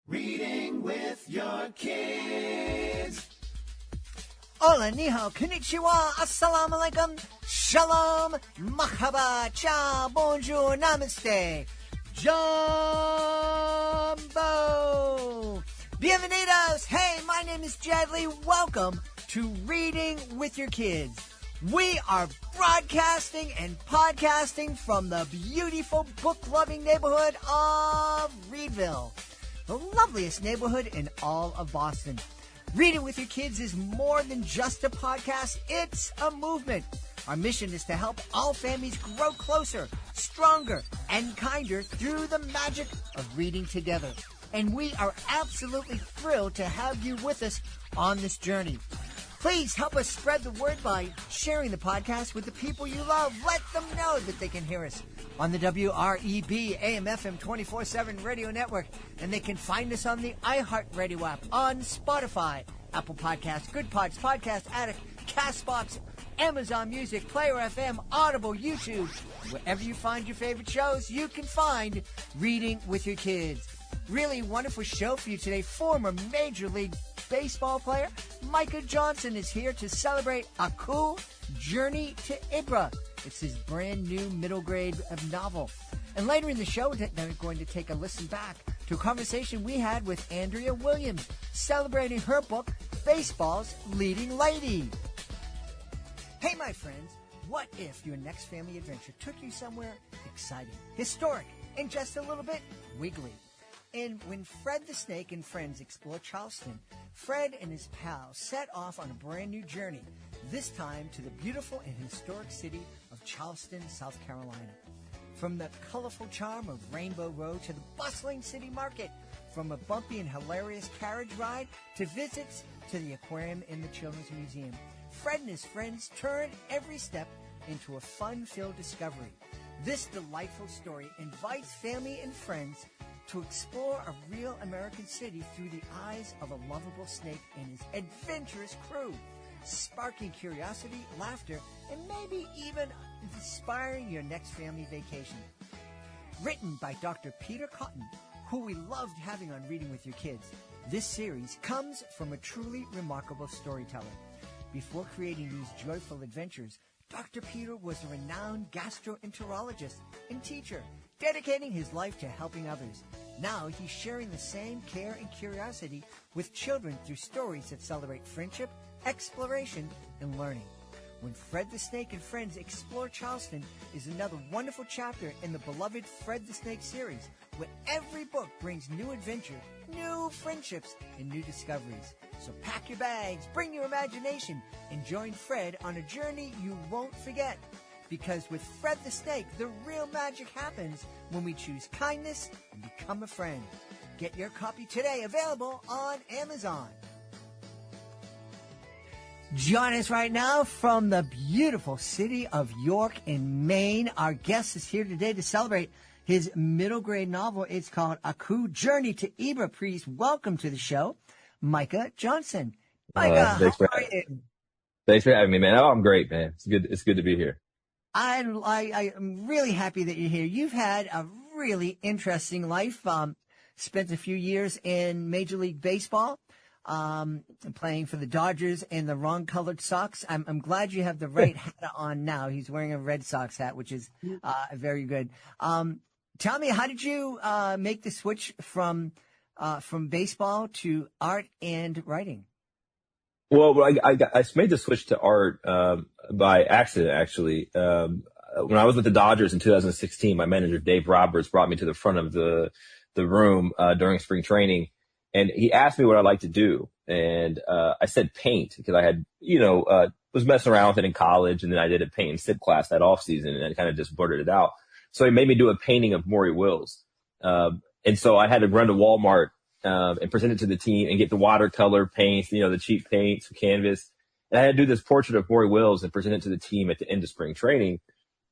Reading with your kids. Hola, ni hao, konnichiwa, assalamu alaikum, shalom, mahaba, ciao, bonjour, namaste, jumbo, bienvenidos. Hey, my name is Jed Lee. Welcome to Reading with Your Kids. We are broadcasting and podcasting from the beautiful book-loving neighborhood of Reedville, the loveliest neighborhood in all of Boston. Reading with Your Kids is more than just a podcast. It's a movement. Our mission is to help all families grow closer, stronger, and kinder through the magic of reading together. And we are absolutely thrilled to have you with us on this journey. Please help us spread the word by sharing the podcast with the people you love. Let them know that they can hear us on the WREB AM/FM 24/7 radio network. And they can find us on the iHeartRadio app, on Spotify, Apple Podcasts, Good Pods, Podcast Addict, CastBox, Amazon Music, Player FM, Audible, YouTube. Wherever you find your favorite shows, you can find Reading with Your Kids. Really wonderful show for you today. Former Major League Baseball player Micah Johnson is here to celebrate A Cool Journey to Ibra. It's his brand new middle grade novel. And later in the show, they're going to take a listen back to a conversation we had with Andrea Williams, celebrating her book, Baseball's Leading Lady. Hey, my friends, what if your next family adventure took you somewhere exciting, historic, and just a little bit wiggly? And when Fred the Snake and friends explore Charleston, Fred and his pals set off on a brand new journey, this time to the beautiful and historic city of Charleston, South Carolina. From the colorful charm of Rainbow Road to the bustling city market, from a bumpy and hilarious carriage ride to visits to the aquarium in the Children's Museum, Fred and his friends turn every step into a fun-filled discovery. This delightful story invites family and friends to explore a real American city through the eyes of a lovable snake and his adventurous crew, sparking curiosity, laughter, and maybe even inspiring your next family vacation. Written by Dr. Peter Cotton, who we loved having on Reading with Your Kids, this series comes from a truly remarkable storyteller. Before creating these joyful adventures, Dr. Peter was a renowned gastroenterologist and teacher, dedicating his life to helping others. Now he's sharing the same care and curiosity with children through stories that celebrate friendship, exploration, and learning. When Fred the Snake and Friends Explore Charleston is another wonderful chapter in the beloved Fred the Snake series, where every book brings new adventure, new friendships, and new discoveries. So pack your bags, bring your imagination, and join Fred on a journey you won't forget. Because with Fred the Snake, the real magic happens when we choose kindness and become a friend. Get your copy today, available on Amazon. Join us right now from the beautiful city of York in Maine. Our guest is here today to celebrate his middle grade novel. It's called A Cool Journey to Ibra. Please welcome to the show, Micah Johnson. Micah, how are you? Thanks for having me, man. Oh, I'm great, man. It's good to be here. I'm really happy that you're here. You've had a really interesting life. Spent a few years in Major League Baseball, playing for the Dodgers in the wrong colored socks. I'm glad you have the right hat on now. He's wearing a Red Sox hat, which is very good. Tell me, how did you make the switch from baseball to art and writing? Well, I made the switch to art by accident, actually. When I was with the Dodgers in 2016, my manager, Dave Roberts, brought me to the front of the room during spring training, and he asked me what I'd like to do. And I said paint, because I had, was messing around with it in college, and then I did a paint and sip class that off season, and I kind of just blurted it out. So he made me do a painting of Maury Wills. And so I had to run to Walmart and present it to the team and get the watercolor paints, the cheap paints for canvas. And I had to do this portrait of Maury Wills and present it to the team at the end of spring training.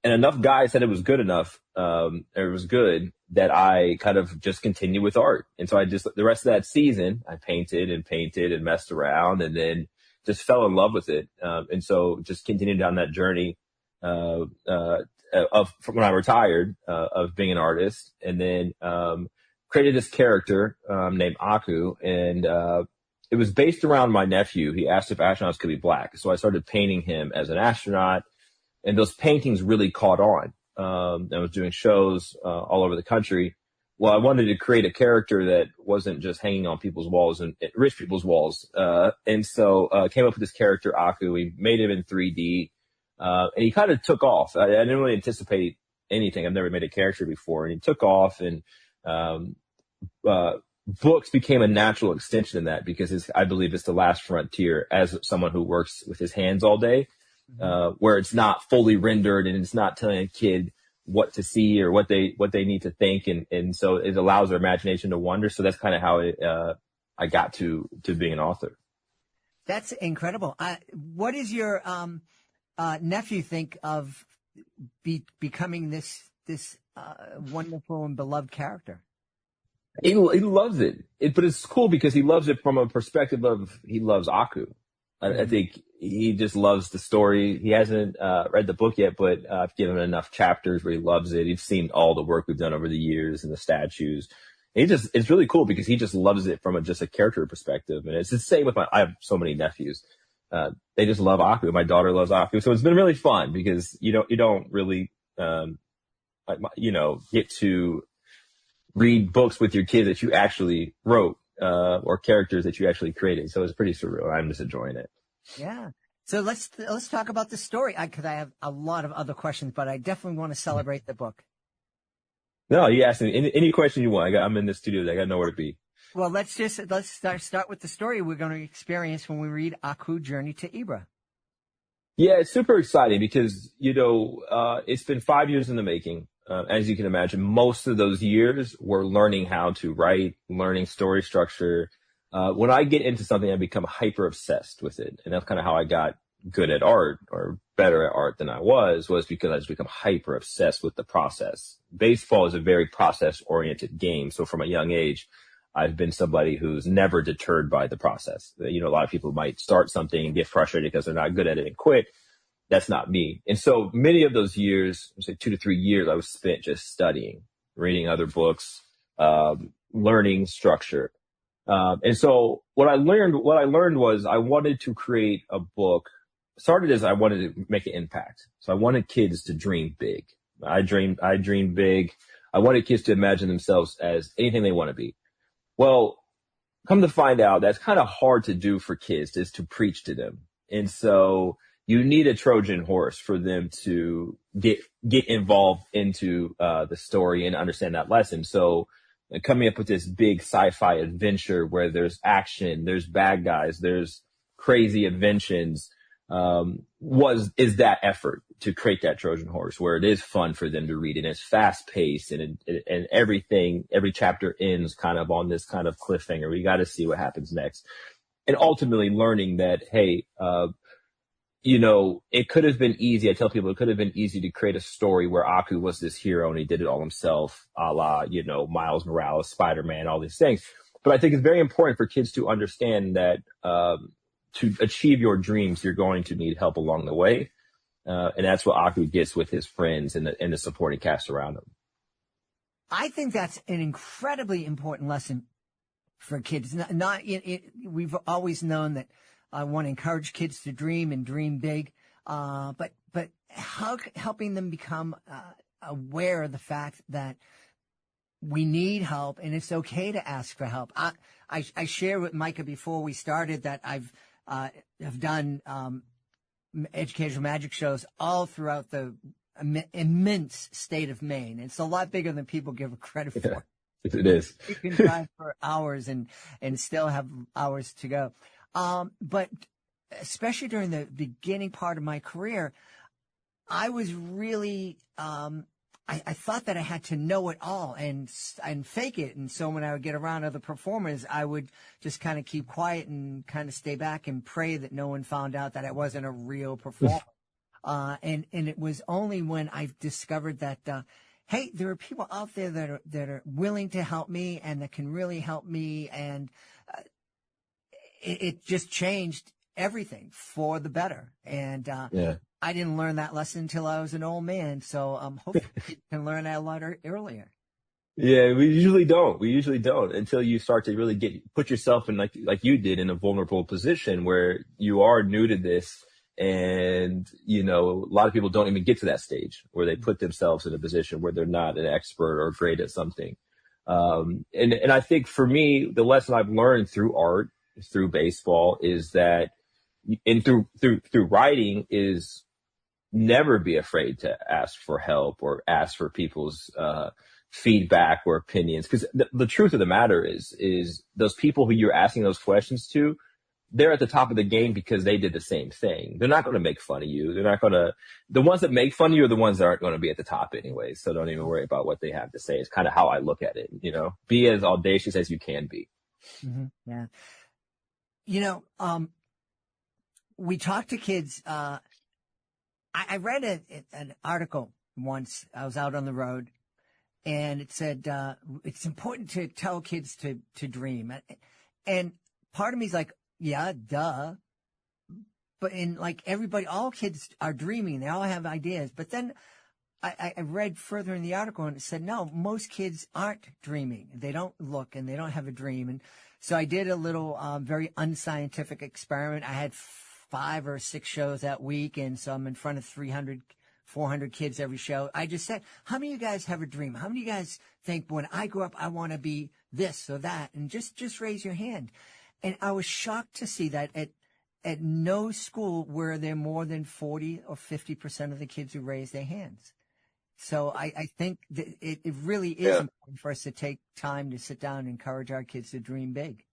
And enough guys said it was good enough, it was good, that I kind of just continued with art. And so the rest of that season, I painted and messed around, and then just fell in love with it. And so just continued down that journey, from when I retired, of being an artist. And then, created this character named Aku, and it was based around my nephew. He asked if astronauts could be black, so I started painting him as an astronaut, and those paintings really caught on. I was doing shows all over the country. Well, I wanted to create a character that wasn't just hanging on people's walls and rich people's walls, and so came up with this character Aku. We made him in 3D, and he kind of took off. I didn't really anticipate anything. I've never made a character before, and he took off, and books became a natural extension of that because I believe it's the last frontier as someone who works with his hands all day, where it's not fully rendered and it's not telling a kid what to see or what they need to think. And so it allows their imagination to wander. So that's kind of how I got to being an author. That's incredible. What does your nephew think of becoming this wonderful and beloved character? He loves it. But it's cool because he loves it from a perspective of he loves Aku. I think he just loves the story. He hasn't read the book yet, but I've given him enough chapters where he loves it. He's seen all the work we've done over the years and the statues. And it's really cool because he just loves it from just a character perspective. And it's the same with I have so many nephews. They just love Aku. My daughter loves Aku. So it's been really fun because you don't really, get to read books with your kids that you actually wrote, or characters that you actually created. So it's pretty surreal. I'm just enjoying it. Yeah. So let's talk about the story. Cause I have a lot of other questions, but I definitely want to celebrate the book. No, you ask me any question you want. I'm in the studio. I got nowhere to be. Well, let's start with the story we're going to experience when we read Aku Journey to Ibra. Yeah, it's super exciting because, it's been 5 years in the making. As you can imagine, most of those years were learning how to write, learning story structure. When I get into something, I become hyper obsessed with it. And that's kind of how I got good at art or better at art than I was because I just become hyper obsessed with the process. Baseball is a very process oriented game. So from a young age, I've been somebody who's never deterred by the process. A lot of people might start something and get frustrated because they're not good at it and quit. That's not me. And so many of those years, say 2 to 3 years, I was spent just studying, reading other books, learning structure. And so what I learned was I wanted to create a book. Started as I wanted to make an impact. So I wanted kids to dream big. I dreamed big. I wanted kids to imagine themselves as anything they want to be. Well, come to find out, that's kind of hard to do for kids, is to preach to them. And so you need a Trojan horse for them to get involved into the story and understand that lesson. So coming up with this big sci-fi adventure where there's action, there's bad guys, there's crazy inventions, is that effort to create that Trojan horse where it is fun for them to read and it's fast paced and every chapter ends kind of on this kind of cliffhanger. We got to see what happens next. And ultimately learning that, hey, it could have been easy. I tell people it could have been easy to create a story where Aku was this hero and he did it all himself, a la, Miles Morales, Spider-Man, all these things. But I think it's very important for kids to understand that to achieve your dreams, you're going to need help along the way. And that's what Aku gets with his friends and the supporting cast around him. I think that's an incredibly important lesson for kids. We've always known that I want to encourage kids to dream and dream big, but helping them become aware of the fact that we need help and it's okay to ask for help. I shared with Micah before we started that I've done educational magic shows all throughout the immense state of Maine. It's a lot bigger than people give it credit for. Yeah, it is. You can drive for hours and still have hours to go. But especially during the beginning part of my career, I was really, I thought that I had to know it all and fake it. And so when I would get around other performers, I would just kind of keep quiet and kind of stay back and pray that no one found out that I wasn't a real performer. And it was only when I discovered that, hey, there are people out there that are willing to help me and that can really help me. And it just changed everything for the better. And I didn't learn that lesson until I was an old man. So hopefully you can learn that a lot earlier. Yeah, we usually don't. We usually don't until you start to really put yourself in like you did in a vulnerable position where you are new to this. And, a lot of people don't even get to that stage where they put themselves in a position where they're not an expert or great at something. And I think for me, the lesson I've learned through art, through baseball is that, and through writing is never be afraid to ask for help or ask for people's, feedback or opinions. Cause the truth of the matter is those people who you're asking those questions to, they're at the top of the game because they did the same thing. They're not going to make fun of you. They're not going to, the ones that make fun of you are the ones that aren't going to be at the top anyway. So don't even worry about what they have to say. It's kind of how I look at it, be as audacious as you can be. Mm-hmm. Yeah. We talk to kids. I read an article once. I was out on the road and it said, it's important to tell kids to dream. And part of me is like, yeah, duh. But all kids are dreaming. They all have ideas. But then I read further in the article and it said, no, most kids aren't dreaming. They don't look and they don't have a dream. And so I did a little, very unscientific experiment. I had 5 or 6 shows that week. And so I'm in front of 300, 400 kids every show. I just said, how many of you guys have a dream? How many of you guys think when I grow up, I want to be this or that? And just raise your hand. And I was shocked to see that at no school were there more than 40 or 50% of the kids who raised their hands. So I think that it really is important for us to take time to sit down and encourage our kids to dream big.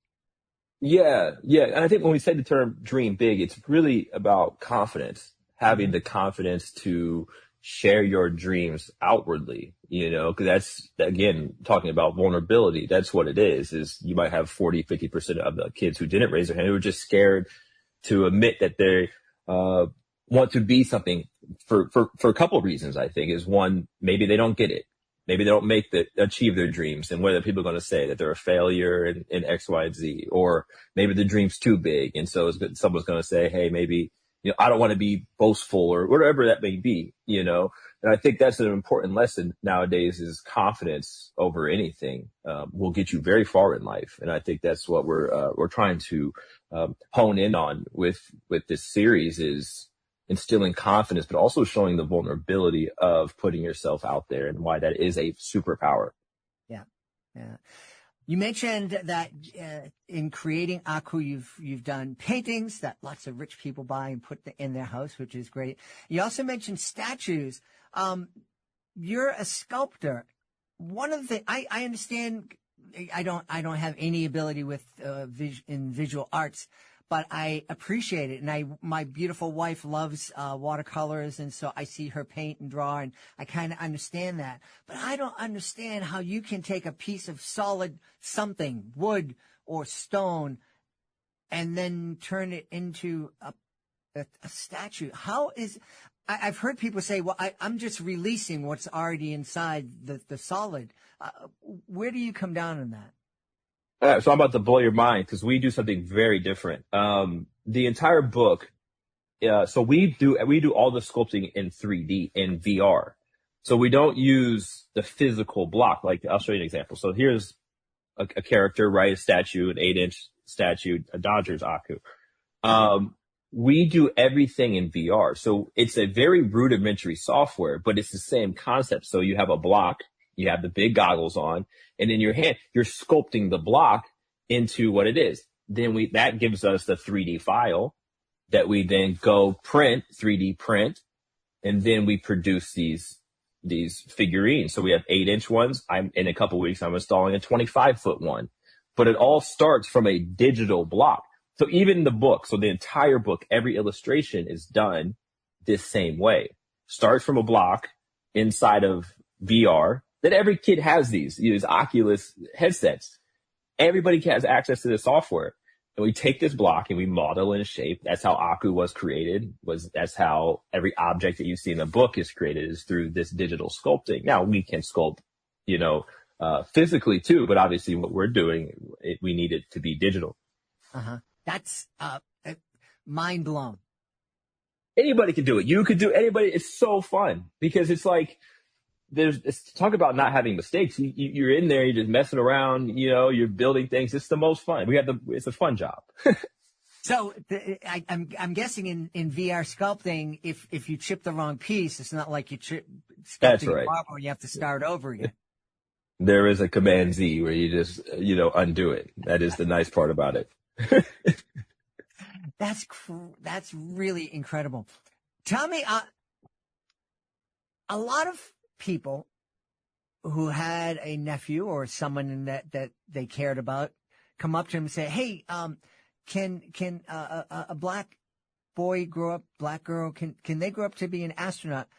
Yeah. Yeah. And I think when we say the term dream big, it's really about confidence, having the confidence to share your dreams outwardly, cause that's, again, talking about vulnerability. That's what it is you might have 40, 50% of the kids who didn't raise their hand who were just scared to admit that they, want to be something for a couple of reasons. I think is one, maybe they don't get it. Maybe they don't achieve their dreams. And what are people going to say that they're a failure in X, Y, and Z, or maybe the dream's too big. And so someone's going to say, hey, maybe, I don't want to be boastful or whatever that may be, and I think that's an important lesson nowadays is confidence over anything, will get you very far in life. And I think that's what we're trying to, hone in on with this series is instilling confidence, but also showing the vulnerability of putting yourself out there and why that is a superpower. Yeah. Yeah. You mentioned that in creating Aku, you've done paintings that lots of rich people buy and put in their house, which is great. You also mentioned statues. You're a sculptor. One of the I understand. I don't have any ability with in visual arts, but I appreciate it. And my beautiful wife loves watercolors, and so I see her paint and draw, and I kind of understand that. But I don't understand how you can take a piece of solid something, wood or stone, and then turn it into a statue. I've heard people say, well, I'm just releasing what's already inside the solid. Where do you come down on that? So I'm about to blow your mind because we do something very different. The entire book. So we do all the sculpting in 3D in VR. So we don't use the physical block. Like I'll show you an example. So here's a character, right? A statue, an 8-inch statue, a Dodgers Aku. We do everything in VR. So it's a very rudimentary software, but it's the same concept. So you have a block, you have the big goggles on, and in your hand, you're sculpting the block into what it is. Then that gives us the 3D file that we then go 3D print, and then we produce these figurines. So we have 8-inch ones. In a couple of weeks, I'm installing a 25-foot one, but it all starts from a digital block. So even the book, so the entire book, every illustration is done this same way. Starts from a block inside of VR. Then every kid has these Oculus headsets. Everybody has access to the software. And we take this block and we model and shape. That's how Aku was created. That's how every object that you see in the book is created, is through this digital sculpting. Now we can sculpt, physically too, but obviously what we're doing, we need it to be digital. Uh-huh. That's mind blown. Anybody can do it. You could do anybody. It's so fun because it's like talk about not having mistakes. You're in there, you're just messing around, you're building things. It's the most fun. It's a fun job. So I'm guessing in VR sculpting, if you chip the wrong piece, it's not like you That's sculpting right. a marble and you have to start over again. There is a Command Z where you just, undo it. That is the nice part about it. That's really incredible. Tell me, a lot of people who had a nephew or someone that they cared about come up to him and say, "Hey, can a black boy grow up, black girl, can they grow up to be an astronaut?"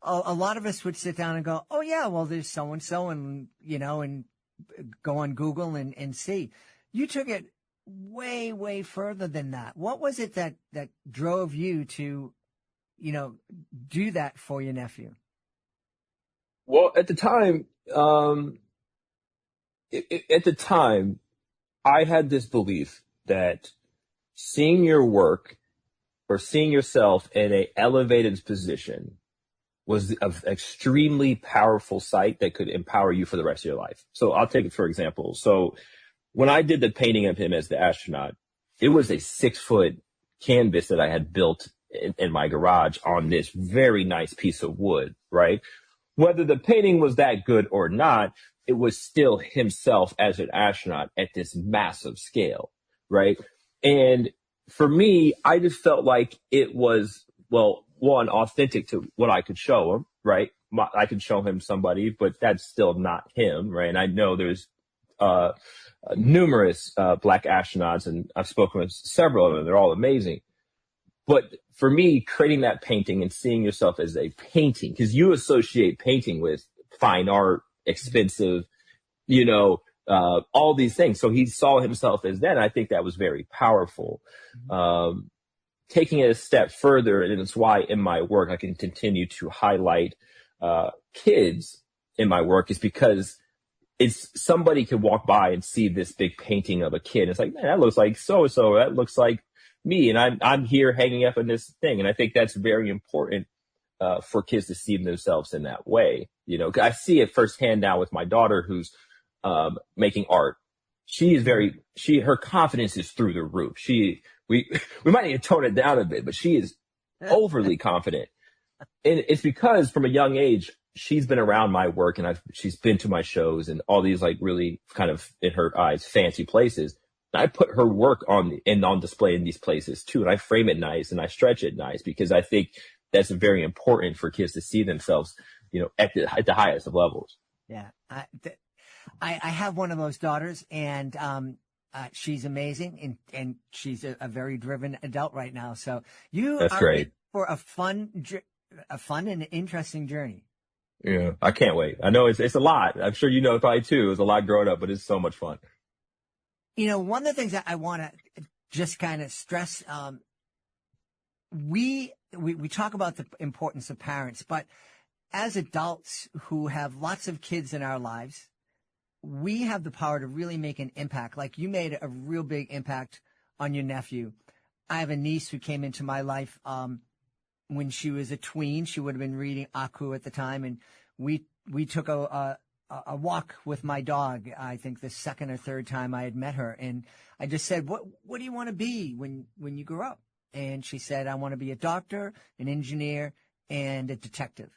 A lot of us would sit down and go, "Oh yeah, well there's so and so," and and go on Google and see. You took it way further than that. What was it that drove you to, do that for your nephew? Well, at the time, I had this belief that seeing your work or seeing yourself in a elevated position was an extremely powerful sight that could empower you for the rest of your life. So I'll take it for example. So when I did the painting of him as the astronaut, it was a 6-foot canvas that I had built in my garage on this very nice piece of wood, right? Whether the painting was that good or not, it was still himself as an astronaut at this massive scale, right? And for me, I just felt like it was, well, one, authentic to what I could show him, right? I could show him somebody, but that's still not him, right? And I know there's numerous black astronauts, and I've spoken with several of them. They're all amazing. But for me, creating that painting and seeing yourself as a painting, because you associate painting with fine art, expensive, all these things. So he saw himself as that. And I think that was very powerful. Taking it a step further, and it's why in my work I can continue to highlight kids in my work, is because it's somebody could walk by and see this big painting of a kid. It's like, man, that looks like so-and-so. That looks like me. And I'm here hanging up in this thing. And I think that's very important for kids to see themselves in that way. 'Cause I see it firsthand now with my daughter who's making art. Her confidence is through the roof. We might need to tone it down a bit, but she is overly confident. And it's because from a young age, she's been around my work and she's been to my shows and all these like really kind of, in her eyes, fancy places. And I put her work on display in these places too. And I frame it nice and I stretch it nice because I think that's very important for kids to see themselves, at the highest of levels. Yeah. I have one of those daughters, and she's amazing, and she's a very driven adult right now. So That's great. in for a fun and interesting journey. Yeah, I can't wait. I know it's a lot. I'm sure probably too. It was a lot growing up, but it's so much fun. One of the things that I want to just kind of stress, we talk about the importance of parents, but as adults who have lots of kids in our lives, we have the power to really make an impact. Like you made a real big impact on your nephew. I have a niece who came into my life when she was a tween. She would have been reading Aku at the time, and we took a walk with my dog. I think the second or third time I had met her, and I just said, "What do you want to be when you grow up?" And she said, "I want to be a doctor, an engineer, and a detective."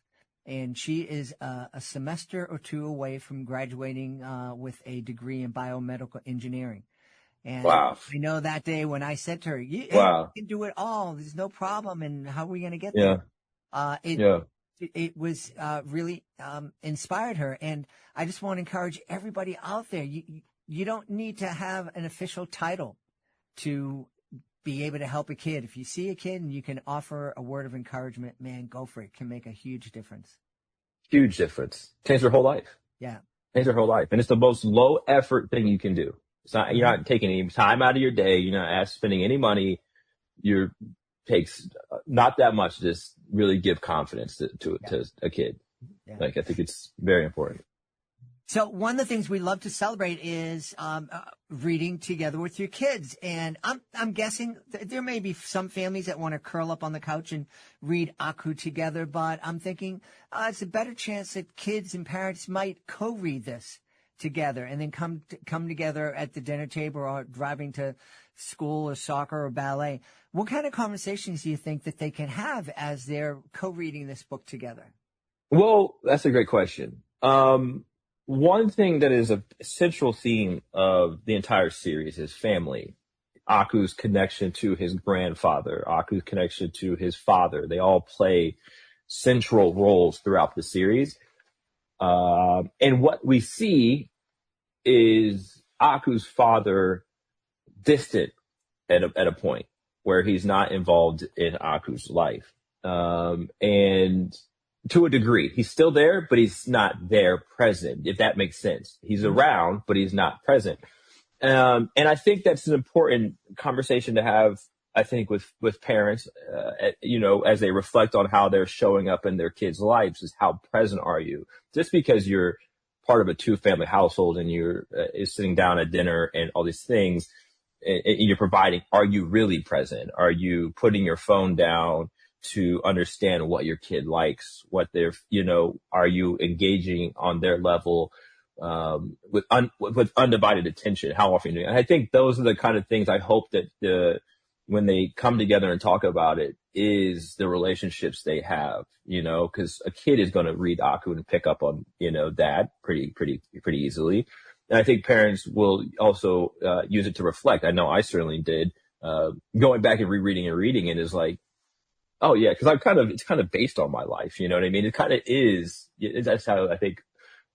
And she is a semester or two away from graduating with a degree in biomedical engineering. And Wow. I know that day when I said to her, Wow. You can do it all. There's no problem. And how are we going to get Yeah. there? It was really inspired her. And I just want to encourage everybody out there. You don't need to have an official title to be able to help a kid. If you see a kid and you can offer a word of encouragement, man, go for it. It can make a huge difference. Huge difference. Change their whole life. Yeah. Change their whole life. And it's the most low effort thing you can do. It's not, you're not taking any time out of your day. You're not spending any money. Takes not that much to just really give confidence to a kid. Yeah. Like, I think it's very important. So one of the things we love to celebrate is reading together with your kids. And I'm guessing there may be some families that want to curl up on the couch and read Aku together, but I'm thinking it's a better chance that kids and parents might co-read this together and then come together at the dinner table or driving to school or soccer or ballet. What kind of conversations do you think that they can have as they're co-reading this book together? Well, that's a great question. One thing that is a central theme of the entire series is family. Aku's connection to his grandfather, Aku's connection to his father. They all play central roles throughout the series. And what we see is Aku's father distant at a point where he's not involved in Aku's life. And to a degree, he's still there, but he's not there present, if that makes sense. He's around, but he's not present. And I think that's an important conversation to have, I think, with parents, as they reflect on how they're showing up in their kids' lives, is how present are you? Just because you're part of a two-family household and you're sitting down at dinner and all these things, and you're providing, are you really present? Are you putting your phone down to understand what your kid likes, what they're, are you engaging on their level, with undivided attention? How often do you? And I think those are the kind of things I hope that when they come together and talk about it is the relationships they have, cause a kid is going to read Aku and pick up on, that pretty easily. And I think parents will also, use it to reflect. I know I certainly did, going back and rereading and reading it is like, oh yeah, because it's kind of based on my life. You know what I mean? It kind of is. That's how I think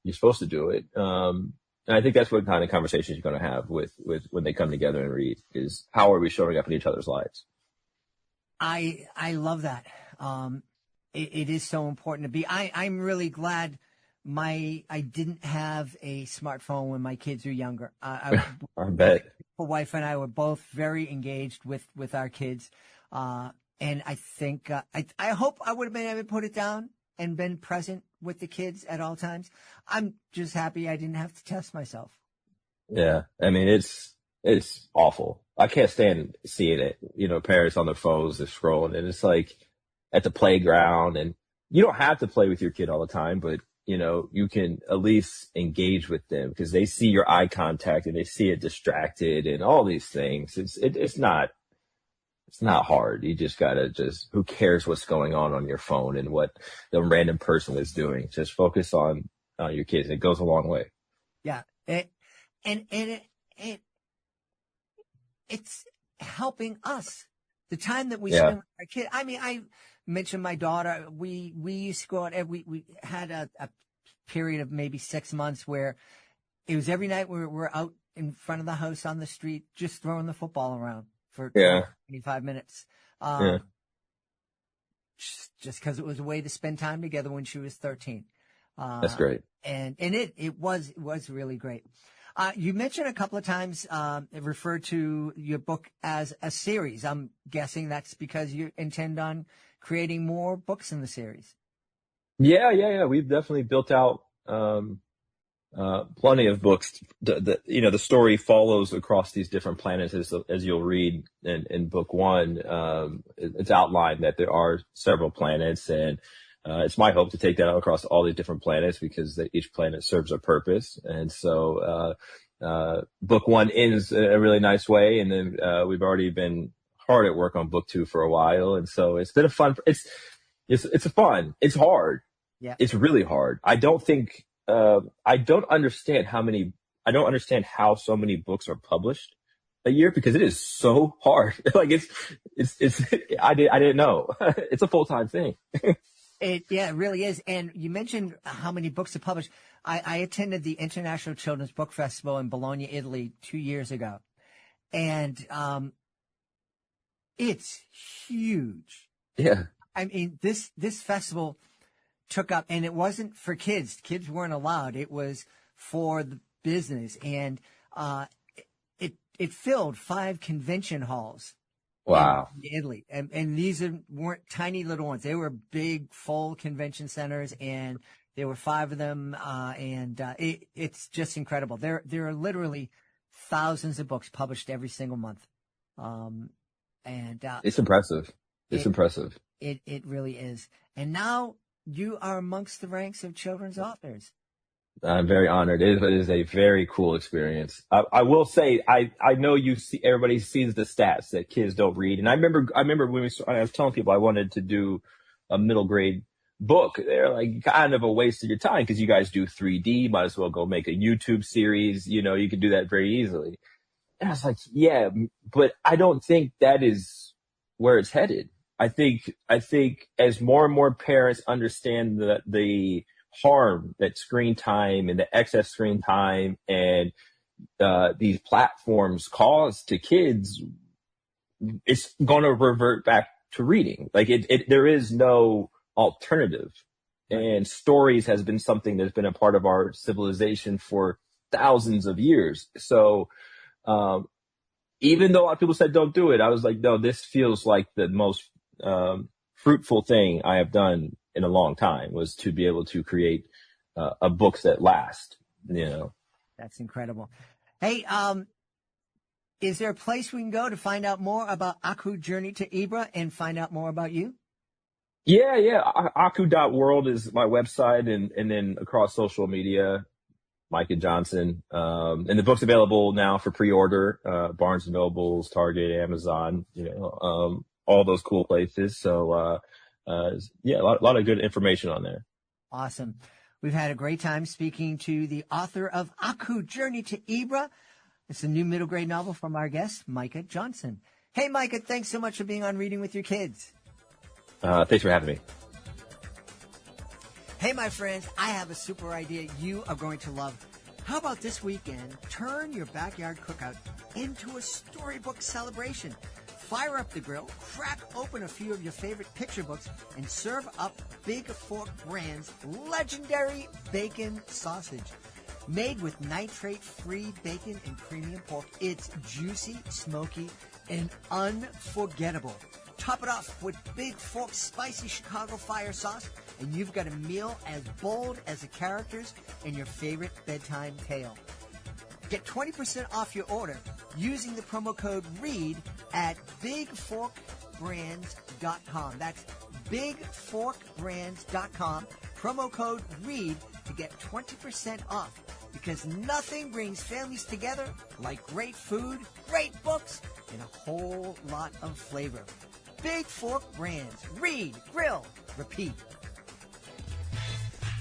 you're supposed to do it. And I think that's what kind of conversations you're going to have with when they come together and read is how are we showing up in each other's lives? I love that. It is so important to be. I'm really glad I didn't have a smartphone when my kids were younger. I bet. My wife and I were both very engaged with our kids. And I think, I hope I would have been able to put it down and been present with the kids at all times. I'm just happy I didn't have to test myself. Yeah. I mean, it's awful. I can't stand seeing it, parents on their phones, they're scrolling and it's like at the playground and you don't have to play with your kid all the time, but you can at least engage with them because they see your eye contact and they see it distracted and all these things. It's not hard. You just gotta who cares what's going on your phone and what the random person is doing. Just focus on your kids. It goes a long way. Yeah. It's helping us. The time that we spend with our kid. I mean, I mentioned my daughter. We used to go out we had a period of maybe 6 months where it was every night we're out in front of the house on the street, just throwing the football around for 25 minutes. Just because it was a way to spend time together when she was 13. That's great. And it was really great. You mentioned a couple of times, referred to your book as a series. I'm guessing that's because you intend on creating more books in the series. Yeah. We've definitely built out, plenty of books. The story follows across these different planets as you'll read in book one. It's outlined that there are several planets and, it's my hope to take that out across all these different planets because each planet serves a purpose. And so, book one ends a really nice way. And then, we've already been hard at work on book two for a while. And so it's been a fun, it's fun. It's hard. Yeah. It's really hard. I don't understand how so many books are published a year because it is so hard. Like I didn't know. It's a full-time thing. It really is. And you mentioned how many books are published. I attended the International Children's Book Festival in Bologna, Italy 2 years ago. And, it's huge. Yeah. I mean, this festival took up, and it wasn't for kids. Kids weren't allowed. It was for the business. And, it filled 5 convention halls. Wow. In Italy. And these weren't tiny little ones. They were big, full convention centers, and There were 5 of them, it's just incredible. There are literally thousands of books published every single month. It's impressive. It's impressive. It really is. And now you are amongst the ranks of children's authors. I'm very honored. It is a very cool experience. I will say, I know everybody sees the stats that kids don't read. And I remember when I was telling people I wanted to do a middle grade book. They're like, kind of a waste of your time because you guys do 3D. Might as well go make a YouTube series. You can do that very easily. And I was like, yeah, but I don't think that is where it's headed. I think as more and more parents understand the harm that screen time and the excess screen time and these platforms cause to kids, it's going to revert back to reading. Like there is no alternative. And stories has been something that's been a part of our civilization for thousands of years. So even though a lot of people said don't do it, I was like, no, this feels like the most fruitful thing I have done in a long time, was to be able to create a books that last. That's incredible. Hey, is there a place we can go to find out more about Aku Journey to Ibra and find out more about you? Yeah. Aku.world is my website, and then across social media, Micah Johnson. And the book's available now for pre-order, Barnes & Nobles, Target, Amazon, all those cool places. So, a lot of good information on there. Awesome. We've had a great time speaking to the author of Aku Journey to Ibra. It's a new middle grade novel from our guest, Micah Johnson. Hey, Micah, thanks so much for being on Reading with Your Kids. Thanks for having me. Hey, my friends, I have a super idea you are going to love. How about this weekend, turn your backyard cookout into a storybook celebration? Fire up the grill, crack open a few of your favorite picture books, and serve up Big Fork Brand's legendary bacon sausage. Made with nitrate-free bacon and premium pork, it's juicy, smoky, and unforgettable. Top it off with Big Fork's spicy Chicago fire sauce, and you've got a meal as bold as the characters in your favorite bedtime tale. Get 20% off your order using the promo code READ at bigforkbrands.com. That's bigforkbrands.com. Promo code READ to get 20% off, because nothing brings families together like great food, great books, and a whole lot of flavor. Big Fork Brands. Read, grill, repeat.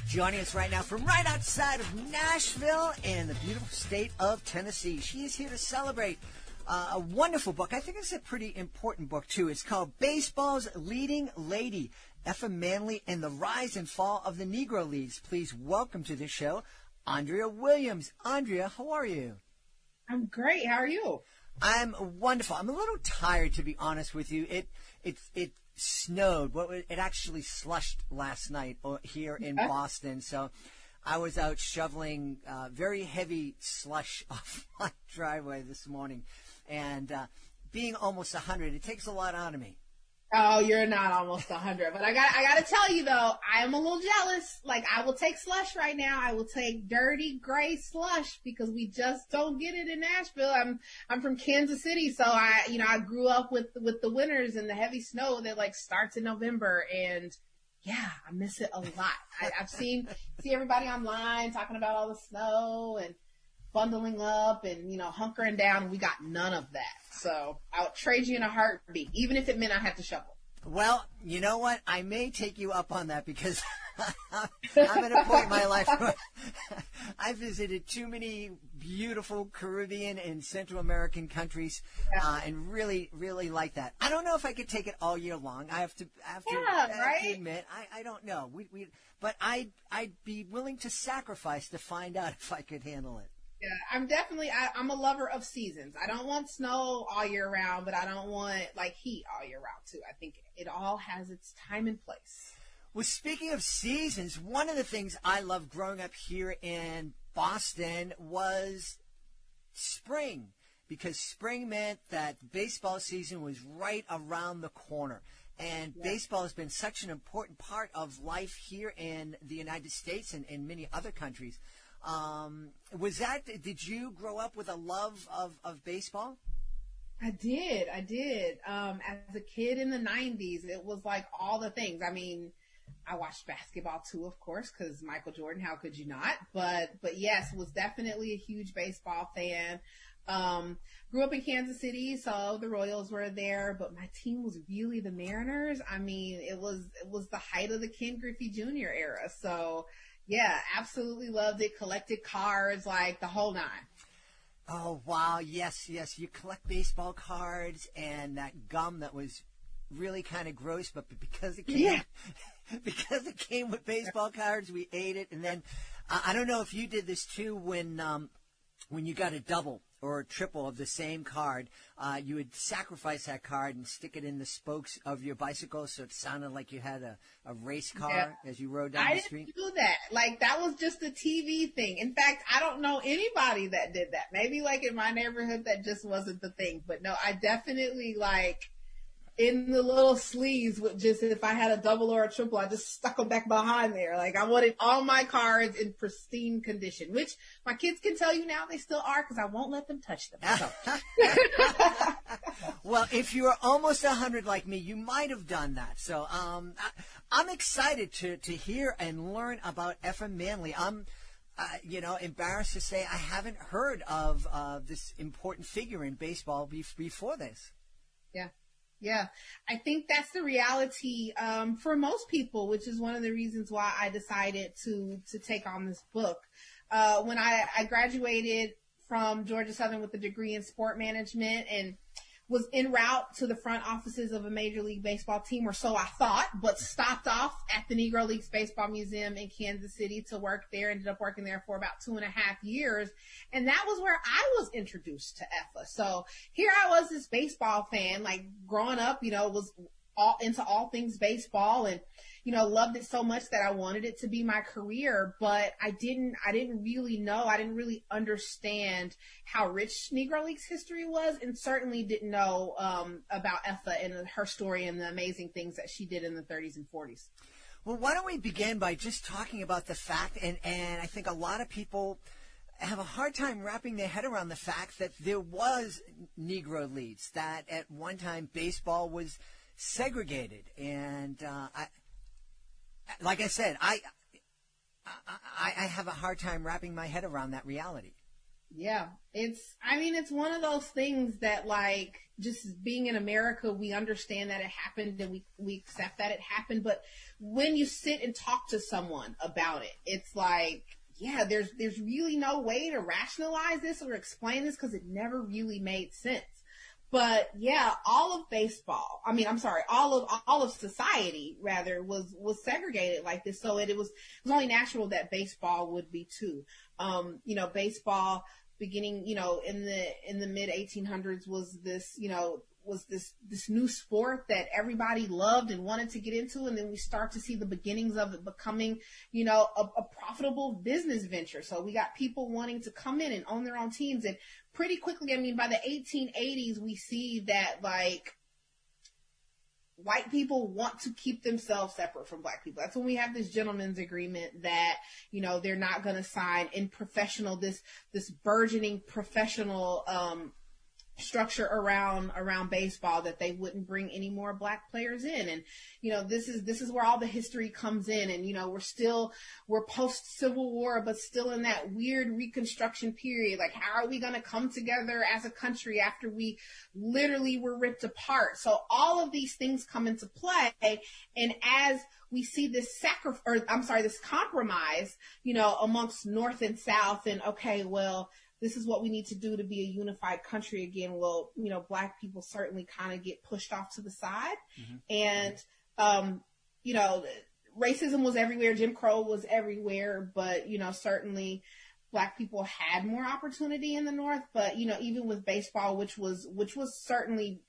Joining us right now from right outside of Nashville in the beautiful state of Tennessee. She is here to celebrate a wonderful book. I think it's a pretty important book, too. It's called Baseball's Leading Lady, Effa Manley and the Rise and Fall of the Negro Leagues. Please welcome to the show, Andrea Williams. Andrea, how are you? I'm great. How are you? I'm wonderful. I'm a little tired, to be honest with you. It snowed. Well, it actually slushed last night here in Boston. So I was out shoveling very heavy slush off my driveway this morning. And being almost 100, it takes a lot out of me. Oh, you're not almost 100. But I got to tell you, though, I am a little jealous. Like, I will take slush right now. I will take dirty, gray slush because we just don't get it in Nashville. I'm from Kansas City, so I grew up with the winters and the heavy snow that, like, starts in November. And, yeah, I miss it a lot. I've see everybody online talking about all the snow and bundling up and, hunkering down. We got none of that. So I would trade you in a heartbeat, even if it meant I had to shovel. Well, you know what? I may take you up on that because I'm at a point in my life where I visited too many beautiful Caribbean and Central American countries and really, really like that. I don't know if I could take it all year long. I have to admit, I don't know. But I'd be willing to sacrifice to find out if I could handle it. Yeah, I'm a lover of seasons. I don't want snow all year round, but I don't want heat all year round too. I think it all has its time and place. Well, speaking of seasons, one of the things I loved growing up here in Boston was spring, because spring meant that baseball season was right around the corner. And baseball has been such an important part of life here in the United States and in many other countries. Did you grow up with a love of baseball? I did. As a kid in the 90s, it was like all the things. I mean, I watched basketball too, of course, because Michael Jordan, how could you not? But yes, was definitely a huge baseball fan. Grew up in Kansas City, so the Royals were there, but my team was really the Mariners. I mean, it was the height of the Ken Griffey Jr. era. So yeah, absolutely loved it. Collected cards, like the whole nine. Oh, wow. Yes. You collect baseball cards and that gum that was really kind of gross, but because it came, because it came with baseball cards, we ate it. And then I don't know if you did this too when you got a double or a triple of the same card, you would sacrifice that card and stick it in the spokes of your bicycle so it sounded like you had a race car as you rode down the street. I didn't do that. Like, that was just a TV thing. In fact, I don't know anybody that did that. Maybe, like, in my neighborhood, that just wasn't the thing. But, no, I definitely, like, in the little sleeves with just, if I had a double or a triple, I just stuck them back behind there. Like, I wanted all my cards in pristine condition, which my kids can tell you now they still are because I won't let them touch them. So. Well, if you were almost 100 like me, you might have done that. So I'm excited to hear and learn about Effa Manley. I'm embarrassed to say I haven't heard of this important figure in baseball before this. Yeah, I think that's the reality for most people, which is one of the reasons why I decided to take on this book. When I graduated from Georgia Southern with a degree in sport management and was en route to the front offices of a Major League Baseball team, or so I thought, but stopped off at the Negro Leagues Baseball Museum in Kansas City to work there. Ended up working there for about 2.5 years. And that was where I was introduced to Effa. So here I was, this baseball fan, like growing up, was all into all things baseball and, loved it so much that I wanted it to be my career, but I didn't really know, I didn't really understand how rich Negro Leagues history was, and certainly didn't know about Effa and her story and the amazing things that she did in the 30s and 40s. Well, why don't we begin by just talking about the fact, and I think a lot of people have a hard time wrapping their head around the fact that there was Negro Leagues, that at one time baseball was segregated, and like I said, I have a hard time wrapping my head around that reality. Yeah, it's one of those things that, like, just being in America, we understand that it happened and we accept that it happened. But when you sit and talk to someone about it, it's like, yeah, there's really no way to rationalize this or explain this because it never really made sense. But yeah, all of baseball, all of society rather was segregated like this. So it was only natural that baseball would be too. Baseball beginning, in the mid 1800s was this, this new sport that everybody loved and wanted to get into. And then we start to see the beginnings of it becoming, a profitable business venture. So we got people wanting to come in and own their own teams. And pretty quickly, by the 1880s, we see that, like, white people want to keep themselves separate from black people. That's when we have this gentleman's agreement that, they're not going to sign in this burgeoning professional, structure around baseball, that they wouldn't bring any more black players in. And, this is where all the history comes in. And, we're post Civil War, but still in that weird Reconstruction period. Like, how are we going to come together as a country after we literally were ripped apart? So all of these things come into play. And as we see this this compromise, amongst North and South, and okay, well, this is what we need to do to be a unified country again. Well, black people certainly kind of get pushed off to the side. Mm-hmm. And, racism was everywhere. Jim Crow was everywhere. But, certainly black people had more opportunity in the North. But, even with baseball, which was certainly,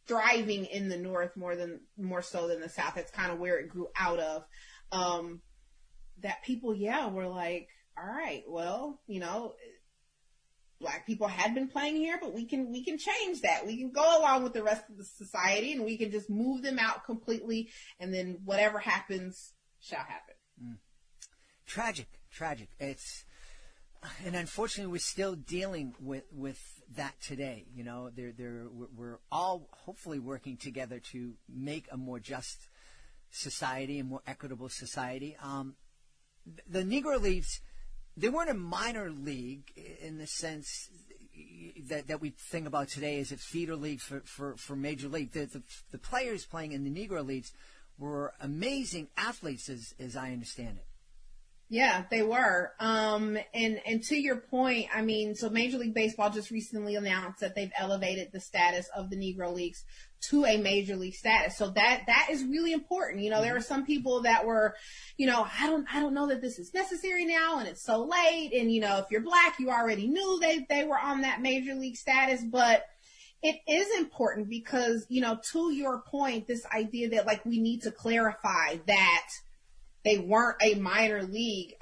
thriving in the North more so than the South, that's kind of where it grew out of, that people, were like, all right, well, Black people had been playing here, but we can change that. We can go along with the rest of the society, and we can just move them out completely, and then whatever happens shall happen. Tragic. It's, and unfortunately, we're still dealing with that today. You know, we're all hopefully working together to make a more just society, a more equitable society. The Negro Leagues, they weren't a minor league in the sense that we think about today as a feeder league for Major League. The players playing in the Negro Leagues were amazing athletes, as I understand it. Yeah, they were. And to your point, I mean, so Major League Baseball just recently announced that they've elevated the status of the Negro Leagues to a major league status. So that is really important. You know, there are some people that were, you know, I don't know that this is necessary now, and it's so late. And, you know, if you're Black, you already knew they were on that major league status. But it is important because, you know, to your point, this idea that, like, we need to clarify that they weren't a minor league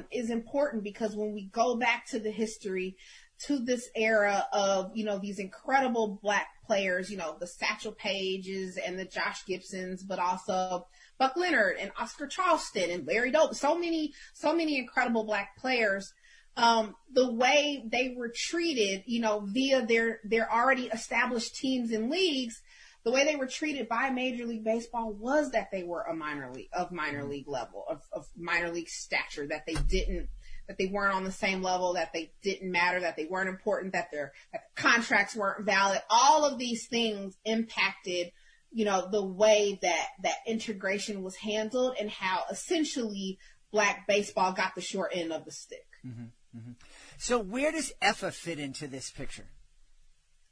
is important, because when we go back to the history, to this era of, you know, these incredible Black players, you know, the Satchel Pages and the Josh Gibsons, but also Buck Leonard and Oscar Charleston and Larry Dope, so many incredible Black players. The way they were treated, you know, via their already established teams and leagues, the way they were treated by Major League Baseball was that they were a minor league level, of minor league stature, that they weren't on the same level, that they didn't matter, that they weren't important, that their contracts weren't valid. All of these things impacted, you know, the way that integration was handled, and how essentially Black baseball got the short end of the stick. So where does Effa fit into this picture?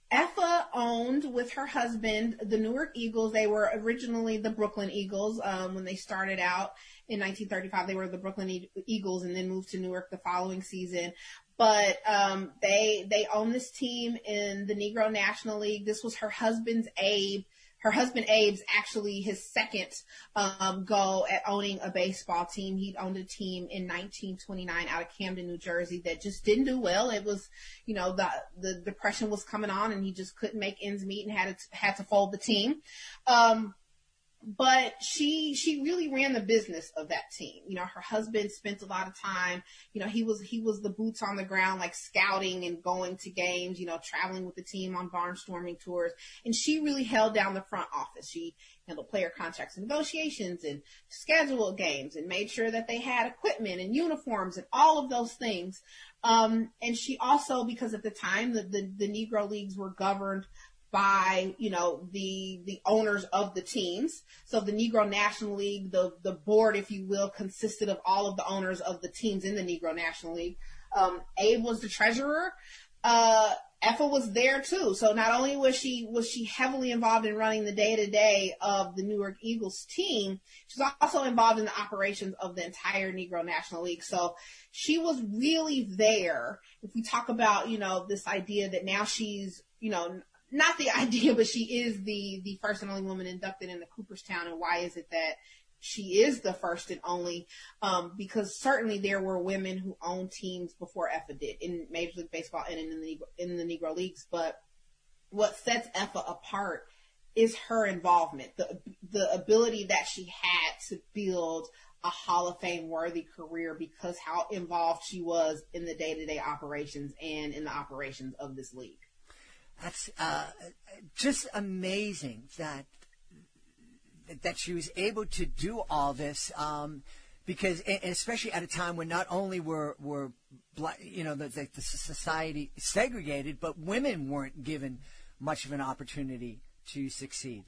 Effa owned, with her husband, the Newark Eagles. They were originally the Brooklyn Eagles. When they started out in 1935, they were the Brooklyn Eagles, and then moved to Newark the following season. But they own this team in the Negro National League. This was her husband's Abe. Her husband Abe's actually his second go at owning a baseball team. He'd owned a team in 1929 out of Camden, New Jersey, that just didn't do well. It was, you know, the Depression was coming on, and he just couldn't make ends meet and had to fold the team. But she really ran the business of that team. You know, her husband spent a lot of time, you know, he was the boots on the ground, like scouting and going to games, you know, traveling with the team on barnstorming tours. And she really held down the front office. She handled player contracts and negotiations, and scheduled games, and made sure that they had equipment and uniforms and all of those things. And she also, because at the time the Negro Leagues were governed by, you know, the owners of the teams. So the Negro National League, the board, if you will, consisted of all of the owners of the teams in the Negro National League. Abe was the treasurer. Effa was there too. So not only was she heavily involved in running the day-to-day of the Newark Eagles team, she's also involved in the operations of the entire Negro National League. So she was really there. If we talk about, you know, this idea that now she's, you know, not the idea, but she is the first and only woman inducted into Cooperstown. And why is it that she is the first and only? Because certainly there were women who owned teams before Effa did, in Major League Baseball and in the Negro Leagues. But what sets Effa apart is her involvement, the ability that she had to build a Hall of Fame worthy career, because how involved she was in the day-to-day operations and in the operations of this league. That's just amazing that she was able to do all this, because, and especially at a time when not only were Black, you know, the society segregated, but women weren't given much of an opportunity to succeed.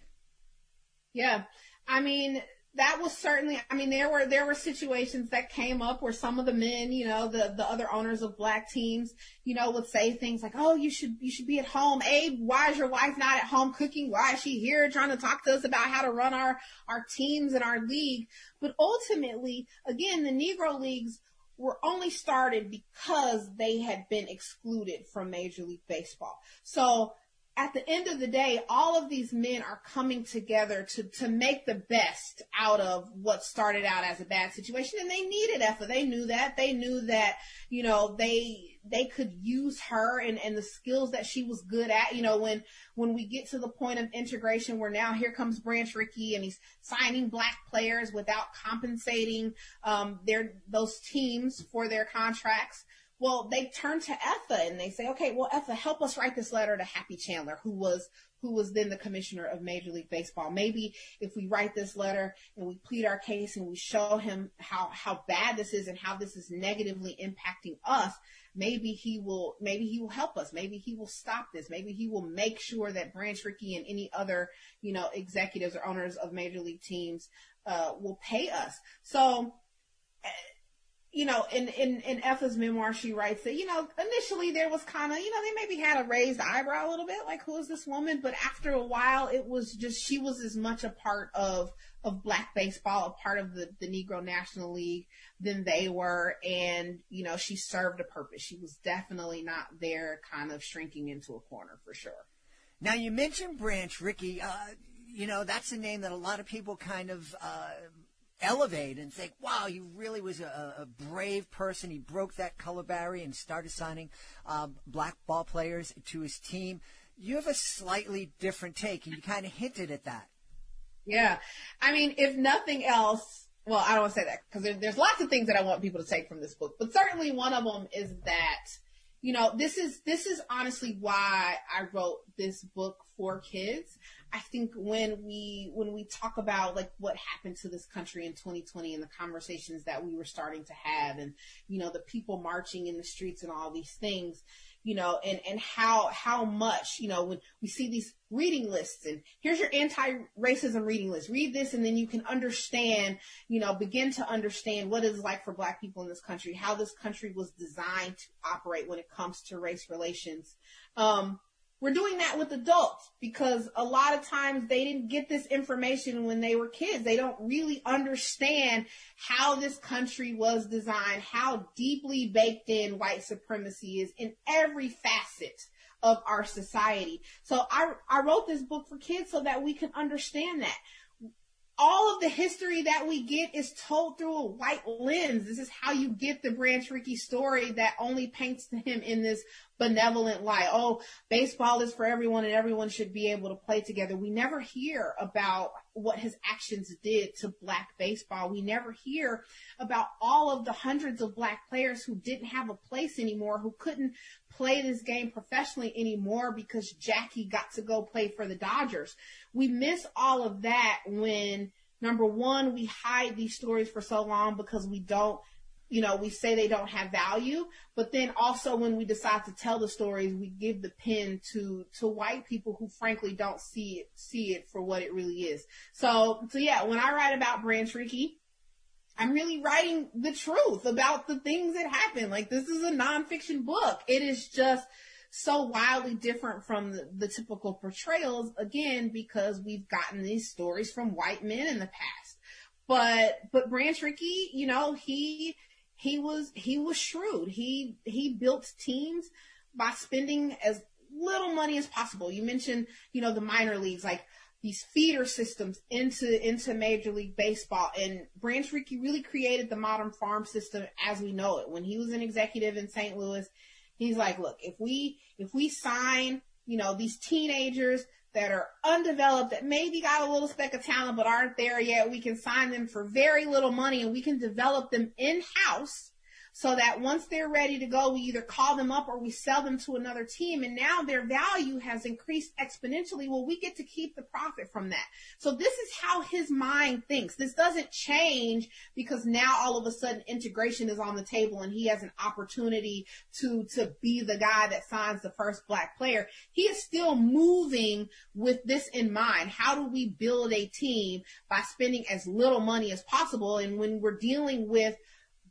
Yeah, I mean, that was certainly, I mean, there were situations that came up where some of the men, you know, the other owners of Black teams, you know, would say things like, oh, you should be at home. Abe, why is your wife not at home cooking? Why is she here trying to talk to us about how to run our teams and our league? But ultimately, again, the Negro Leagues were only started because they had been excluded from Major League Baseball. So at the end of the day, all of these men are coming together to make the best out of what started out as a bad situation. And they needed Effa. They knew that. They knew that, you know, they could use her and the skills that she was good at. You know, when we get to the point of integration where now here comes Branch Rickey and he's signing black players without compensating those teams for their contracts. Well, they turn to Effa and they say, okay, well, Effa, help us write this letter to Happy Chandler, who was then the commissioner of Major League Baseball. Maybe if we write this letter and we plead our case and we show him how bad this is and how this is negatively impacting us, maybe he will help us. Maybe he will stop this. Maybe he will make sure that Branch Rickey and any other, you know, executives or owners of major league teams will pay us. So, you know, in Effa's memoir, she writes that, you know, initially there was kind of, you know, they maybe had a raised eyebrow a little bit, like, who is this woman? But after a while, it was just, she was as much a part of black baseball, a part of the Negro National League than they were. And, you know, she served a purpose. She was definitely not there kind of shrinking into a corner, for sure. Now, you mentioned Branch Rickey. You know, that's a name that a lot of people kind of elevate and think, wow, he really was a brave person. He broke that color barrier and started signing black ball players to his team. You have a slightly different take, and you kind of hinted at that. Yeah. I mean, if nothing else, well, I don't want to say that because there's lots of things that I want people to take from this book, but certainly one of them is that, you know, this is honestly why I wrote this book for kids. I think when we talk about like what happened to this country in 2020 and the conversations that we were starting to have and, you know, the people marching in the streets and all these things, you know, and how much, you know, when we see these reading lists and here's your anti-racism reading list, read this and then you can understand, you know, begin to understand what it's like for black people in this country, how this country was designed to operate when it comes to race relations. We're doing that with adults because a lot of times they didn't get this information when they were kids. They don't really understand how this country was designed, how deeply baked in white supremacy is in every facet of our society. So I wrote this book for kids so that we can understand that. All of the history that we get is told through a white lens. This is how you get the Branch Rickey story that only paints him in this benevolent light. Oh, baseball is for everyone and everyone should be able to play together. We never hear about what his actions did to black baseball. We never hear about all of the hundreds of black players who didn't have a place anymore, who couldn't play this game professionally anymore because Jackie got to go play for the Dodgers. We miss all of that when, number one, we hide these stories for so long because we don't, you know, we say they don't have value, but then also when we decide to tell the stories, we give the pen to white people who frankly don't see it for what it really is. So yeah, when I write about Branch Rickey, I'm really writing the truth about the things that happened. Like, this is a nonfiction book. It is just so wildly different from the typical portrayals, again, because we've gotten these stories from white men in the past. But Branch Rickey, you know, he was shrewd. He built teams by spending as little money as possible. You mentioned, you know, the minor leagues, like these feeder systems into Major League Baseball. And Branch Rickey really created the modern farm system as we know it. When he was an executive in St. Louis, he's like, look, if we sign, you know, these teenagers that are undeveloped, that maybe got a little speck of talent but aren't there yet, we can sign them for very little money and we can develop them in-house so that once they're ready to go, we either call them up or we sell them to another team, and now their value has increased exponentially. Well, we get to keep the profit from that. So this is how his mind thinks. This doesn't change because now all of a sudden integration is on the table and he has an opportunity to be the guy that signs the first black player. He is still moving with this in mind. How do we build a team by spending as little money as possible? And when we're dealing with